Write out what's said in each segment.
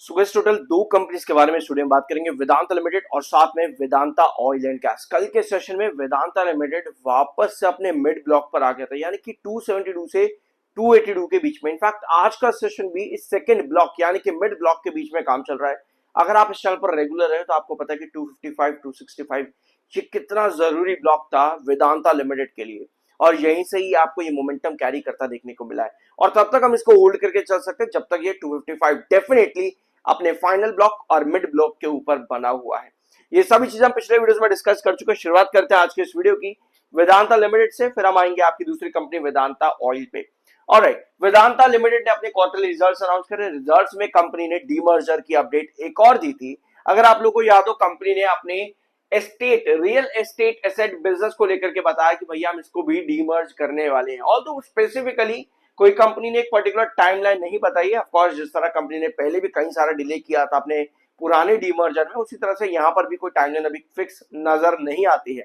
सुबह टोटल दो कंपनीज के बारे में स्टूडियो में बात करेंगे, वेदांता लिमिटेड और साथ में वेदांता ऑयल एंड गैस। कल के सेशन में वेदांता लिमिटेड वापस से अपने मिड ब्लॉक पर आ गया था, यानी कि 272 से 282 के बीच में। इनफैक्ट आज का सेशन भी इस सेकंड ब्लॉक यानी कि मिड ब्लॉक के बीच में काम चल रहा है। अगर आप इस चैनल पर रेगुलर है तो आपको पता है कि 255 265 ये कितना जरूरी ब्लॉक था वेदांता लिमिटेड के लिए, और यहीं से ही आपको ये मोमेंटम कैरी करता देखने को मिला है। और तब तक हम इसको होल्ड करके चल सकते हैं जब तक ये 255 डेफिनेटली अपने फाइनल ब्लॉक और मिड ब्लॉक के ऊपर बना हुआ है। ये सभी चीजें हम पिछले वीडियोस में डिस्कस कर चुके हैं। शुरुआत करते हैं आज के इस वीडियो की वेदांता लिमिटेड से, फिर हम आएंगे आपकी दूसरी कंपनी वेदांता ऑयल पे। ऑलराइट, वेदांता लिमिटेड ने अपने क्वार्टरली रिजल्ट्स अनाउंस करे। रिजल्ट्स में कंपनी ने डीमर्जर की अपडेट एक और दी थी। अगर आप लोगों को याद हो, कंपनी ने अपने रियल एस्टेट एसेट बिजनेस को लेकर के बताया कि भैया हम इसको भी डीमर्ज करने वाले हैं। ऑल्दो स्पेसिफिकली कोई कंपनी ने एक पर्टिकुलर टाइमलाइन नहीं बताई है। ऑफ कोर्स जिस तरह कंपनी ने पहले भी कई सारा डिले किया था अपने पुराने डीमर्जर में, उसी तरह से यहां पर भी कोई टाइमलाइन अभी फिक्स नजर नहीं आती है।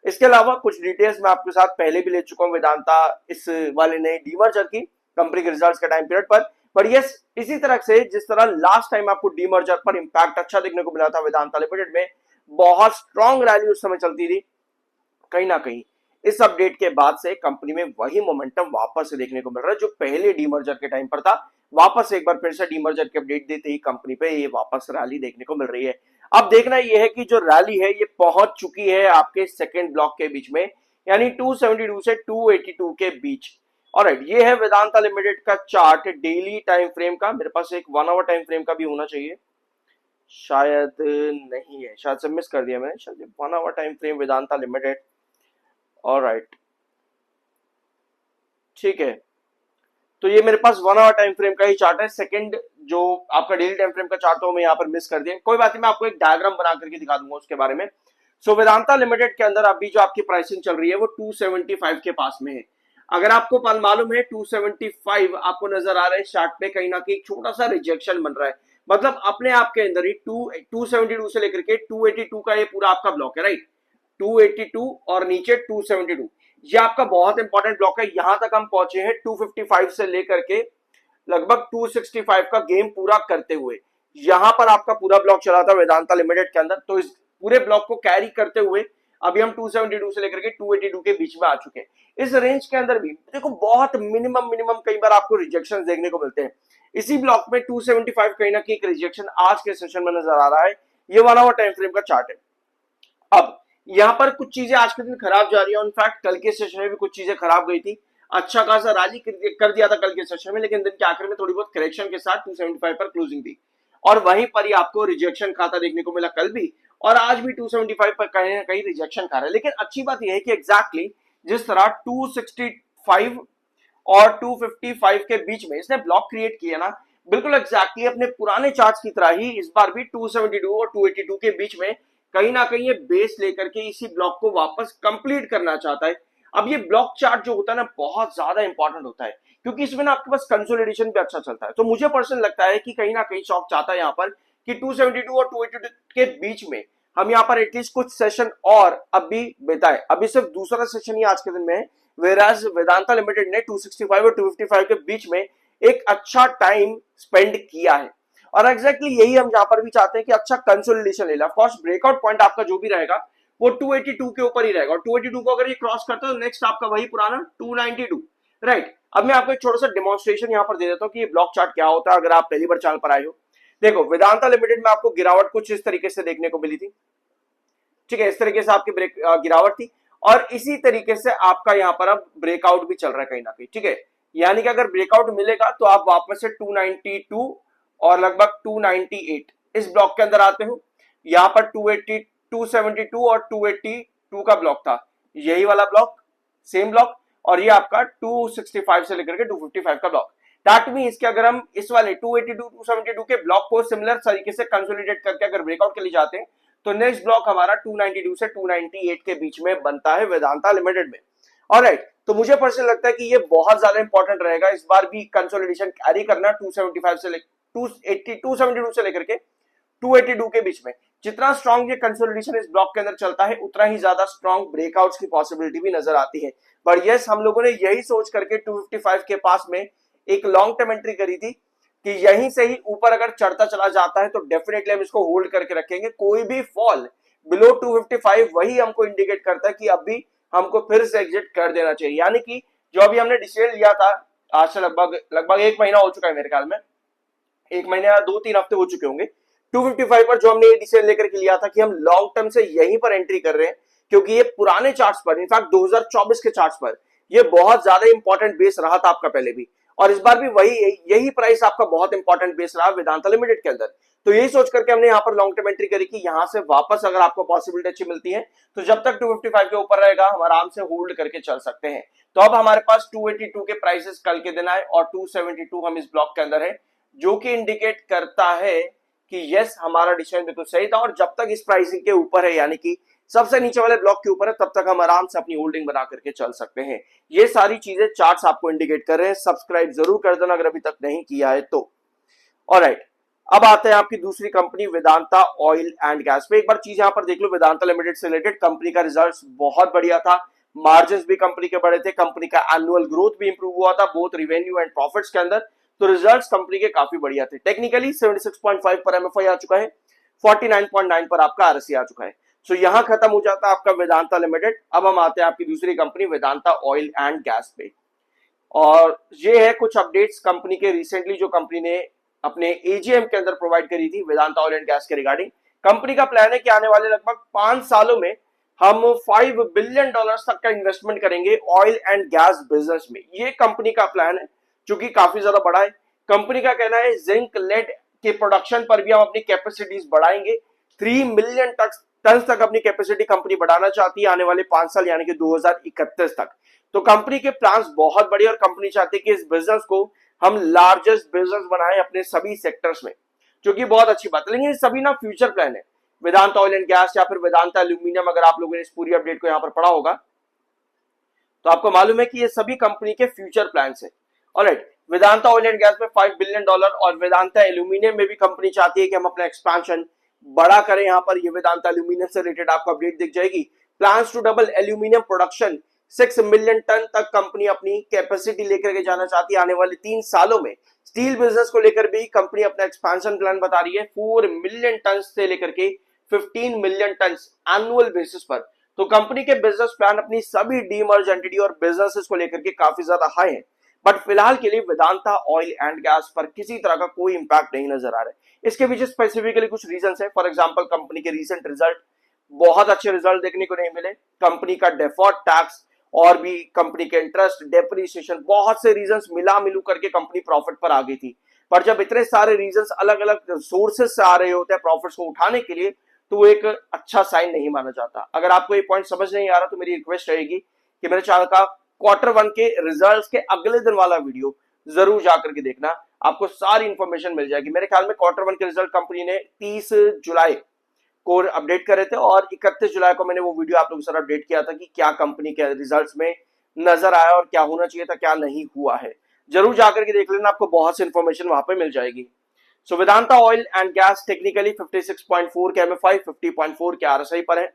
इसके अलावा कुछ डिटेल्स मैं आपके साथ पहले भी ले चुका हूं वेदांता इस वाले नए डीमर्जर की कंपनी के रिजल्ट्स के टाइम पीरियड पर। बट यस, इसी तरह से जिस तरह लास्ट टाइम आपको डीमर्जर पर इंपैक्ट अच्छा देखने को मिला था वेदांता लिमिटेड में, बहुत स्ट्रॉन्ग रैली उस समय चलती थी। कहीं ना कहीं इस अपडेट के बाद से कंपनी में वही मोमेंटम वापस से देखने को मिल रहा है जो पहले डीमर्जर के टाइम पर था। वापस एक बार फिर से डीमर्जर की अपडेट देते ही कंपनी पे ये वापस रैली देखने को मिल रही है। अब देखना यह है कि जो रैली है ये पहुंच चुकी है आपके सेकेंड ब्लॉक के बीच में, यानी 272 से 282 के बीच। ऑलराइट, ये है वेदांता लिमिटेड का चार्ट डेली टाइम फ्रेम का। मेरे पास एक 1 आवर टाइम फ्रेम का भी होना चाहिए, शायद नहीं है, शायद से मिस कर दिया मैंने। शायद 1 hour time frame Vedanta limited. Alright, ठीक है, तो ये मेरे पास 1 आवर टाइम फ्रेम का ही चार्ट है। सेकंड जो आपका डेली टाइम फ्रेम का चार्ट हो मैं यहाँ पर मिस कर दिया, कोई बात नहीं, मैं आपको एक डायग्राम बना करके दिखा दूंगा उसके बारे में। सो वेदांता लिमिटेड के अंदर अभी जो आपकी प्राइसिंग चल रही है वो 275 के पास में है। अगर आपको मालूम है 275 आपको नजर आ रहा है चार्ट पे, कहीं ना कहीं छोटा सा रिजेक्शन बन रहा है। मतलब अपने आप के अंदर ही 272 से लेकर के 282 का ये पूरा आपका ब्लॉक है, राइट। 282 और नीचे 272, ये आपका बहुत इंपॉर्टेंट ब्लॉक है। यहां तक हम पहुंचे हैं 255 से लेकर के लगभग 265 का गेम पूरा करते हुए। यहां पर आपका पूरा ब्लॉक चला था वेदांता लिमिटेड के अंदर, तो इस पूरे ब्लॉक को कैरी करते हुए अभी हम 272 से लेकर के 282 के बीच में आ चुके हैं। इस रेंज के अंदर भी देखो बहुत मिनिमम कई बार आपको रिजेक्शन देखने को मिलते हैं। इसी ब्लॉक में 275 कहीं ना कहीं एक रिजेक्शन आज के सेशन में नजर आ रहा है। ये 1 आवर टाइम फ्रेम का चार्ट है। अब यहाँ पर कुछ चीजें आज के दिन खराब जा रही है। इनफैक्ट कल के सेशन में भी कुछ चीजें खराब गई थी। अच्छा खासा रैली कर दिया था कल के सेशन में, लेकिन दिन के आखिर में थोड़ी बहुत करेक्शन के साथ 275 पर क्लोजिंग थी, और वहीं पर ही आपको रिजेक्शन खाता देखने को मिला कल भी, और आज भी 275 पर कहीं ना कहीं रिजेक्शन खा रहा है। लेकिन अच्छी बात यह है कि एग्जैक्टली जिस तरह 265 और 255 के बीच में इसने ब्लॉक क्रिएट किया ना, बिल्कुल एग्जैक्टली अपने पुराने चार्ट की तरह ही इस बार भी 272 और 282 के बीच में कहीं ना कहीं ये बेस लेकर के इसी ब्लॉक को वापस कंप्लीट करना चाहता है। अब ये ब्लॉक चार्ट जो होता है ना बहुत ज्यादा इंपॉर्टेंट होता है, क्योंकि इसमें ना आपके पास कंसोलिडेशन भी अच्छा चलता है। तो मुझे पर्सनल लगता है कि कहीं ना कहीं शॉक चाहता है यहाँ पर कि 272 और 282 के बीच में हम यहाँ पर एटलीस्ट कुछ सेशन और अभी बिताए। अभी सिर्फ दूसरा सेशन ही आज के दिन में है, वेराज वेदांता लिमिटेड ने 265 और 255 के बीच में एक अच्छा टाइम स्पेंड किया है। और एग्जैक्टली यही हम यहाँ पर भी चाहते हैं कि अच्छा कंसोलिडेशन ले ला। ऑफकोर्स ब्रेकआउट पॉइंट आपका जो भी रहेगा वो 282 के ऊपर ही रहेगा, और 282 को अगर ये क्रॉस करता है तो नेक्स्ट आपका वही पुराना 292, राइट। अब मैं आपको एक छोटा सा डेमोन्स्ट्रेशन यहाँ पर दे देता हूँ कि ये ब्लॉक चार्ट क्या होता है अगर आप पहली बार चैनल पर आए हो। देखो वेदांता लिमिटेड में आपको गिरावट कुछ इस तरीके से देखने को मिली थी, ठीक है, इस तरीके से आपकी गिरावट थी, और इसी तरीके से आपका यहाँ पर अब ब्रेकआउट भी चल रहा है कहीं ना कहीं, ठीक है। यानी कि अगर ब्रेकआउट मिलेगा तो आप वापस से 292 और लगभग 298 इस ब्लॉक के अंदर आते हो। यहाँ पर 280 272 और 282 का ब्लॉक था, यही वाला ब्लॉक, सेम ब्लॉक, और ये आपका 265 से लेकर के 255 का ब्लॉक। दैट मींस कि अगर हम इस वाले 282 272 के ब्लॉक को सिमिलर तरीके से कंसोलिडेट करके अगर ब्रेकआउट के लिए जाते हैं तो नेक्स्ट ब्लॉक हमारा 292 से 298 के बीच में बनता है वेदांता लिमिटेड में। ऑलराइट, तो मुझे पर्सनली लगता है कि ये बहुत ज्यादा इंपॉर्टेंट रहेगा इस बार भी कंसोलिडेशन कैरी करना 275 से 280 272 से लेकर के 282 के बीच में। जितना स्ट्रॉन्ग ये कंसोलिडेशन इस ब्लॉक के अंदर चलता है उतना ही ज्यादा स्ट्रॉन्ग ब्रेकआउट्स की पॉसिबिलिटी भी नजर आती है। बट यस, हम लोगों ने यही सोच करके 255 के पास में एक लॉन्ग टर्म एंट्री करी थी कि यहीं से ही ऊपर अगर चढ़ता चला जाता है तो डेफिनेटली हम इसको होल्ड करके रखेंगे। कोई भी फॉल बिलो 255 वही हमको इंडिकेट करता है कि अभी हमको फिर से एग्जिट कर देना चाहिए। यानी कि जो अभी हमने डिसीजन लिया था, आज से लगभग 1 महीना हो चुका है मेरे ख्याल में, 1 महीने या 2-3 हफ्ते हो चुके होंगे, 255 पर जो हमने ये डिसीजन लेकर के लिया था कि हम लॉन्ग टर्म से यहीं पर एंट्री कर रहे हैं, क्योंकि ये पुराने चार्ट्स पर, इनफैक्ट 2024 के चार्ट्स पर ये बहुत ज्यादा इंपॉर्टेंट बेस रहा था आपका पहले भी, और इस बार भी वही यही प्राइस आपका बहुत इंपॉर्टेंट बेस रहा वेदांता लिमिटेड के अंदर। तो यही सोच करके हमने यहाँ पर लॉन्ग टर्म एंट्री करी कि यहां से वापस अगर आपको पॉसिबिलिटी अच्छी मिलती है तो जब तक 255 के ऊपर रहेगा हम आराम से होल्ड करके चल सकते हैं। तो अब हमारे पास 282 के प्राइसेस कल के दिन आए और 272 हम इस ब्लॉक के अंदर है, जो कि इंडिकेट करता है कि यस हमारा डिसीजन बिल्कुल सही था। और जब तक इस प्राइसिंग के ऊपर है, यानी कि सबसे नीचे वाले ब्लॉक के ऊपर है, तब तक हम आराम से अपनी होल्डिंग बना करके चल सकते हैं। ये सारी चीजें चार्ट्स आपको इंडिकेट कर रहे हैं। सब्सक्राइब जरूर कर देना अगर अभी तक नहीं किया है तो। ऑलराइट, अब आते हैं आपकी दूसरी company Vedanta oil and gas पे। एक बार चीज यहां पर देख लो, वेदांता लिमिटेड से रिलेटेड कंपनी का रिजल्ट्स बहुत बढ़िया था, मार्जिन्स भी कंपनी के बड़े थे, कंपनी का एनुअल ग्रोथ भी इंप्रूव हुआ था बोथ रिवेन्यू एंड प्रॉफिट्स के अंदर। तो रिजल्ट्स कंपनी के काफी बढ़िया थे। टेक्निकली 76.5 पर एमएफआई आ चुका है, 49.9 पर आपका आरएससी आ चुका है। सो यहां खत्म हो जाता है आपका वेदांता लिमिटेड। अब हम आते हैं आपकी दूसरी company Vedanta oil and gas पे, और ये है कुछ अपडेट्स कंपनी के रिसेंटली जो कंपनी ने अपने एजीएम के अंदर प्रोवाइड करी थी वेदांता ऑयल एंड गैस के रिगार्डिंग। कंपनी का प्लान है कि आने वाले लगभग 5 सालों में हम $5 बिलियन तक का इन्वेस्टमेंट करेंगे ऑयल एंड गैस बिजनेस में। ये कंपनी का प्लान है, जो कि काफी ज्यादा बड़ा है। कंपनी का कहना है जिंक लेड के प्रोडक्शन पर भी हम अपनी कैपेसिटीज बढ़ाएंगे। 3 मिलियन टन तक अपनी कैपेसिटी कंपनी बढ़ाना चाहती है आने वाले 5 साल, यानी कि 2031 तक। तो कंपनी के प्लान्स बहुत बड़े, और कंपनी चाहती है कि इस बिजनेस को हम लार्जेस्ट बिजनेस बनाएं अपने सभी सेक्टर्स में, जो कि बहुत अच्छी बात है। लेकिन ये सभी ना फ्यूचर प्लान है। वेदांता ऑयल एंड गैस या फिर वेदांता एल्यूमिनियम, अगर आप लोगों ने इस पूरी अपडेट को यहां पर पढ़ा होगा तो आपको मालूम है कि ये सभी कंपनी के फ्यूचर प्लान्स है। Alright, Vedanta oil and gas में $5 बिलियन, और वेदांता एल्यूमिनियम में भी कंपनी चाहती है कि हम अपना एक्सपेंशन बड़ा करें। यहां पर ये वेदांता एल्यूमिनियम से रिलेटेड आपको अपडेट दिख जाएगी। Plans to double aluminium production, 6 million tonne तक कंपनी अपनी कैपेसिटी लेकर के जाना चाहती है आने वाले 3 सालों में। स्टील बिजनेस को लेकर भी कंपनी अपना एक्सपेंशन प्लान बता रही है 4 मिलियन टन से लेकर के 15 मिलियन टन एनुअल बेसिस पर। तो कंपनी के बिजनेस प्लान अपनी सभी डीमर्ज एंटिटी और बिजनेसेस को लेकर के काफी ज्यादा हाई है। बट फिलहाल के लिए वेदांता ऑयल एंड गैस पर किसी तरह का कोई इंपैक्ट नहीं नजर आ रहा है। इसके पीछे स्पेसिफिकली कुछ रीजंस है। फॉर एग्जांपल, कंपनी के रीसेंट रिजल्ट बहुत अच्छे रिजल्ट देखने को नहीं मिले। कंपनी का डेफॉल्ट टैक्स और भी कंपनी के इंटरेस्ट, डेप्रिसिएशन, बहुत से रीजंस मिलू करके कंपनी प्रॉफिट पर आ गई थी। पर जब इतने सारे रीजंस अलग अलग सोर्सेस से आ रहे होते हैं प्रॉफिट्स को उठाने के लिए, तो वो एक अच्छा साइन नहीं माना जाता। अगर आपको ये पॉइंट समझ नहीं आ रहा तो मेरी रिक्वेस्ट रहेगी कि मेरे चैनल का Q1 के रिजल्ट्स के अगले दिन वाला वीडियो जरूर जाकर के देखना, आपको सारी इंफॉर्मेशन मिल जाएगी। मेरे ख्याल में Q1 के रिजल्ट कंपनी ने 30 जुलाई को अपडेट करे थे, और 31 जुलाई को मैंने वो वीडियो आप लोगों के साथ अपडेट किया था कि क्या कंपनी के रिजल्ट्स में नजर आया और क्या होना चाहिए था, क्या नहीं हुआ है। जरूर जाकर के देख लेना, आपको बहुत सी इंफॉर्मेशन वहां पे मिल जाएगी। So Vedanta oil and gas technically 56.4 के एमएफआई, 50.4 के आरएसआई पर है।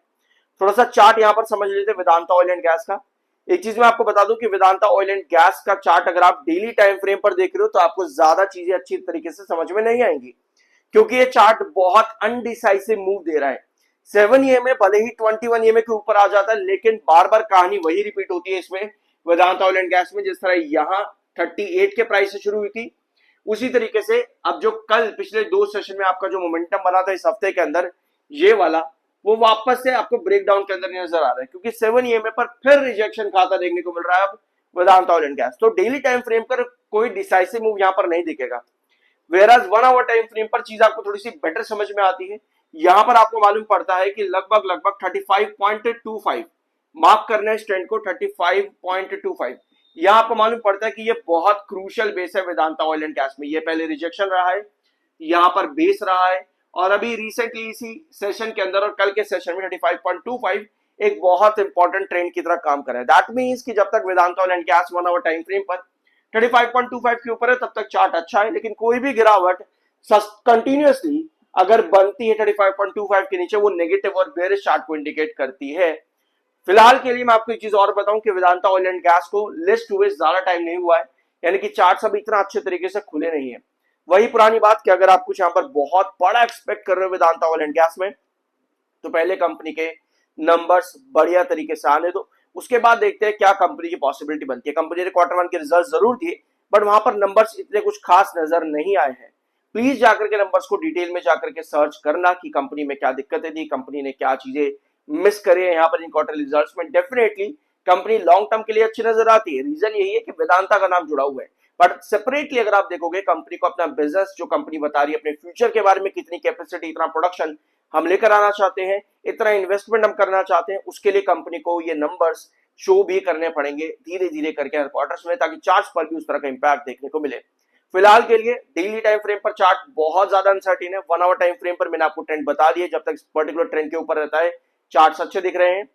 थोड़ा सा चार्ट यहां पर समझ लेते हैं वेदांता ऑयल एंड गैस का। एक चीज मैं आपको बता दूं कि वेदांता ऑयल एंड गैस का चार्ट अगर आप डेली टाइम फ्रेम पर देख रहे हो तो आपको ज्यादा चीजें अच्छी तरीके से समझ में नहीं आएंगी, क्योंकि ये चार्ट बहुत अनडिसाइसिव मूव दे रहा है। 7 ईएमए भले ही 21 ईएमए के ऊपर आ जाता है, लेकिन बार बार कहानी वही रिपीट होती है इसमें वेदांता ऑयल एंड गैस में। जिस तरह यहाँ 38 के प्राइस से शुरू हुई थी, उसी तरीके से अब जो कल पिछले 2 सेशन में आपका जो मोमेंटम बना था इस हफ्ते के अंदर, ये वाला वो वापस से आपको ब्रेकडाउन के अंदर नजर आ रहा है, क्योंकि 7 ईएमए पर फिर रिजेक्शन खाता देखने को मिल रहा है अब वेदांता ऑयल एंड गैस। तो डेली टाइम फ्रेम पर कोई डिसाइसिव मूव यहाँ पर नहीं दिखेगा, वेराज 1 आवर टाइम फ्रेम पर चीज आपको थोड़ी सी बेटर समझ में आती है। यहां पर आपको मालूम पड़ता है कि लगभग 35.25 मार्क करना है स्टैंड को, 35.25। यहां आपको मालूम पड़ता है कि ये बहुत क्रूशियल बेस है वेदांता ऑयल एंड गैस में। ये पहले रिजेक्शन रहा है, यहां पर बेस रहा है, और अभी रिसेंटली इसी सेशन के अंदर और कल के सेशन में 35.25 एक बहुत इंपॉर्टेंट ट्रेंड की तरह काम कर रहा है। दैट मीन्स कि जब तक Vedanta oil and gas 1 hour time frame पर 35.25 के ऊपर है तब तक चार्ट अच्छा है। लेकिन कोई भी गिरावट कंटिन्यूअसली अगर बनती है 35.25 के नीचे, वो नेगेटिव और बेयरिश चार्ट को इंडिकेट करती है। फिलहाल के लिए मैं आपको एक चीज और बताऊं कि वेदांता ऑयल एंड गैस को लिस्ट हुए ज्यादा टाइम नहीं हुआ है, यानी कि चार्ट सब इतना अच्छे तरीके से खुले नहीं है। वही पुरानी बात कि अगर आप कुछ यहाँ पर बहुत बड़ा एक्सपेक्ट कर रहे हो वेदांता ऑयल एंड गैस में, तो पहले कंपनी के नंबर्स बढ़िया तरीके से आने दो, उसके बाद देखते हैं क्या कंपनी की पॉसिबिलिटी बनती है। कंपनी ने क्वार्टर 1 के रिजल्ट जरूर दिए, बट वहां पर नंबर्स इतने कुछ खास नजर नहीं आए हैं। प्लीज जाकर के नंबर्स को डिटेल में जाकर के सर्च करना कि कंपनी में क्या दिक्कतें थी, कंपनी ने क्या चीजें मिस करी है यहाँ पर इन क्वार्टर रिजल्ट्स में। डेफिनेटली कंपनी लॉन्ग टर्म के लिए अच्छी नजर आती है, रीजन यही है कि वेदांता का नाम जुड़ा हुआ है। बट सेपरेटली अगर आप देखोगे कंपनी को अपना बिजनेस जो कंपनी बता रही है अपने फ्यूचर के बारे में, कितनी कैपेसिटी, इतना प्रोडक्शन हम लेकर आना चाहते हैं, इतना इन्वेस्टमेंट हम करना चाहते हैं, उसके लिए कंपनी को ये नंबर्स शो भी करने पड़ेंगे धीरे धीरे करके हर क्वार्टर्स में, ताकि चार्ट्स पर भी उस तरह का इंपैक्ट देखने को मिले। फिलहाल के लिए डेली टाइम फ्रेम पर चार्ट बहुत ज्यादा अनसर्टेन है। 1 आवर टाइम फ्रेम पर मैंने आपको ट्रेंड बता दिया, जब तक पर्टिकुलर ट्रेंड के ऊपर रहता है चार्ट्स अच्छे दिख रहे हैं।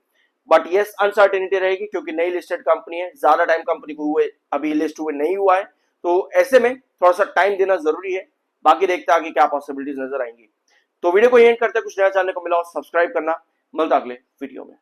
बट यस, अनसर्टेनिटी रहेगी क्योंकि नई लिस्टेड कंपनी है, ज्यादा टाइम कंपनी को हुए अभी लिस्ट हुए नहीं हुआ है, तो ऐसे में थोड़ा सा टाइम देना जरूरी है। बाकी देखते हैं आगे क्या पॉसिबिलिटीज नजर आएंगी। तो वीडियो को एंड करते हैं, कुछ नया जानने को मिला और सब्सक्राइब करना। मिलता अगले वीडियो में।